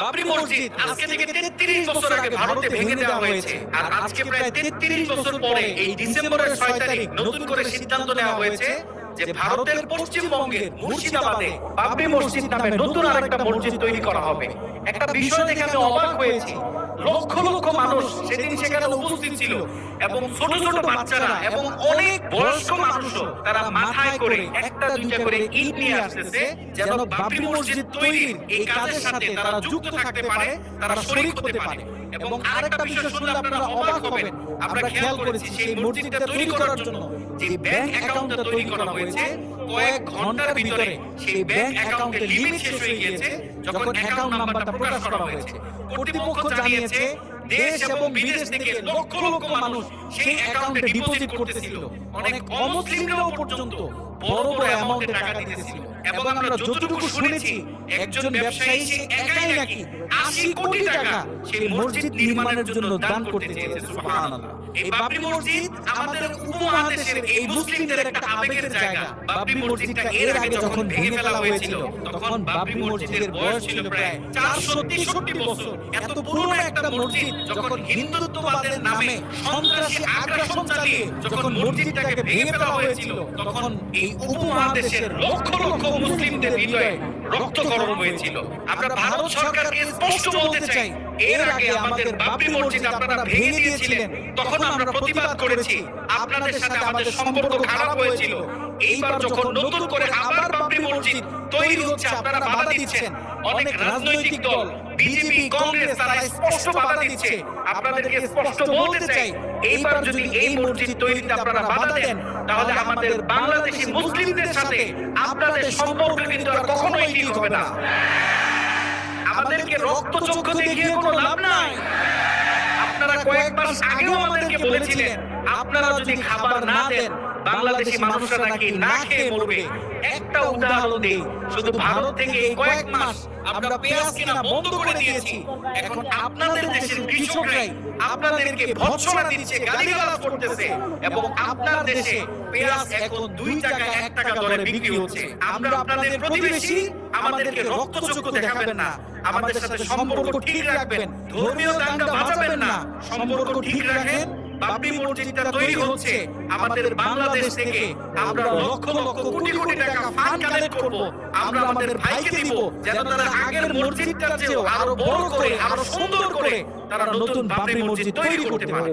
বাবরি মসজিদ আজকে থেকে ৩৩ বছর আগে ভারতে ভেঙে দেওয়া হয়েছে, আর আজকে প্রায় ৩৩ বছর পরে এই ডিসেম্বরের ৬ তারিখ নতুন করে সিদ্ধান্ত নেওয়া হয়েছে যে ভারতের পশ্চিমবঙ্গের মুর্শিদাবাদে বাবরি মসজিদ নামে নতুন আরেকটা মসজিদ তৈরি করা হবে। একটা বিষয় দেখে আমি অবাক হয়েছি, লক্ষ লক্ষ মানুষ সেদিন সেখানে উপস্থিত ছিল এবং ছোট ছোট বাচ্চারা এবং অনেক বয়স্ক মানুষও তারা মাথায় করে একটা দুইটা করে ইট নিয়ে আসতেছে যেন বাবরি মসজিদ তৈরির এই কাজের সাথে তারা যুক্ত থাকতে পারে, তারা শরীক হতে পারে। এবং আরেকটা বিষয় শুনলে আপনারা অবাক হবেন, আমরা খেয়াল করেছি সেই মসজিদটা তৈরি করার জন্য যে ব্যাংক অ্যাকাউন্টটা তৈরি করা হয়েছে, কয়েক ঘন্টার ভিতরে সেই ব্যাংক অ্যাকাউন্টের লিমিট শেষ হয়ে গিয়েছে। যখন অ্যাকাউন্ট নাম্বারটা প্রকাশ করা হয়েছে, কর্তৃপক্ষ জানিয়েছে দেশ এবং বিদেশ থেকে লক্ষ লক্ষ মানুষ সেই অ্যাকাউন্টে ডিপোজিট করতেছিল। অনেক অমুসলিমরাও পর্যন্ত বড় বড় অ্যামাউন্টে টাকা দিতেছিল। এবং আমরা যতটুকু শুনেছি, একজন ব্যবসায়ী সে একাই নাকি ৮০ কোটি টাকা সেই মসজিদ নির্মাণের জন্য দান করতে চেয়েছে। সুবহানাল্লাহ। এই বাবরি মসজিদ আমাদের উপমহাদেশের এই মুসলিমদের একটা আবেগের জায়গা। বাবরি মসজিদটা এর আগে যখন ভেঙে ফেলা হয়েছিল, তখন বাবরি মসজিদের বয়স ছিল প্রায় ৪৬৩ বছর। এত পুরনো একটা মসজিদ যখন হিন্দুত্ববাদের নামে সন্ত্রাসী আগ্রাসন চালিয়ে যখন মসজিদটাকে ভেঙে ফেলা হয়েছিল, তখন এই উপমহাদেশের লক্ষ লক্ষ মুসলিমদের হৃদয়ে রক্তক্ষরণ হয়েছিল। আমরা ভারত সরকারকে স্পষ্ট বলতে চাই, এর আগে আমাদের বাবরি মসজিদ আপনারা ভেঙে দিয়েছিলেন, তখন আমরা প্রতিবাদ করেছি, আপনাদের সাথে আমাদের সম্পর্ক খারাপ হয়েছিল। এইবার যখন নতুন করে আবার বাবরি মসজিদ তৈরি হচ্ছে, আপনারা বাধা দিচ্ছেন। অনেক রাজনৈতিক দল, বিজেপি, কংগ্রেস, তারা স্পষ্ট বাধা দিচ্ছে। আপনাদেরকে স্পষ্ট বলতে চাই, এইবার যদি এই মসজিদ তৈরিতে আপনারা বাধা দেন, তাহলে আমাদের বাংলাদেশি মুসলিমদের সাথে আপনাদের সম্পর্ক কিন্তু আর কখনোই ঠিক হবে না। আমাদেরকে রক্তচক্ষু দেখিয়ে কোনো লাভ নাই। আপনারা কয়েক মাস আগেও আমাদেরকে বলেছিলেন, আপনারা যদি খাবার না দেন, বাংলাদেশি মানুষরা নাকি না খেয়ে মরবে। একটা উদাহরণ দেই, শুধু ভারত থেকে এই কয়েক মাস আমরা পেঁয়াজ কেনা বন্ধ করে দিয়েছি। এখন আপনাদের দেশের কৃষকরাই আপনাদেরকে ভৎসনা দিচ্ছে, গালিগালাজ করতেছে, এবং আপনার দেশে পেঁয়াজ এখন ২ টাকা ১ টাকা দরে বিক্রি হচ্ছে। আমরা আপনাদের প্রতিবেশী, আমাদেরকে রক্তচক্ষু দেখাবেন না। আমাদের সাথে সম্পর্ক ঠিক রাখবেন, ধর্মীয় দাঙ্গা বাঁচাবেন না, সম্পর্ক ঠিক রাখেন। বাবরি মসজিদটা তৈরি হচ্ছে আমাদের বাংলাদেশ থেকে, আমরা লক্ষ লক্ষ কোটি কোটি টাকা ফান্ড কালেক্ট করব, আমরা আমাদের ভাইকে দিব, যেন তারা আগের মসজিদটার চেয়েও আরো বড় করে, আরো সুন্দর করে তারা নতুন বাবরি মসজিদ তৈরি করতে পারে।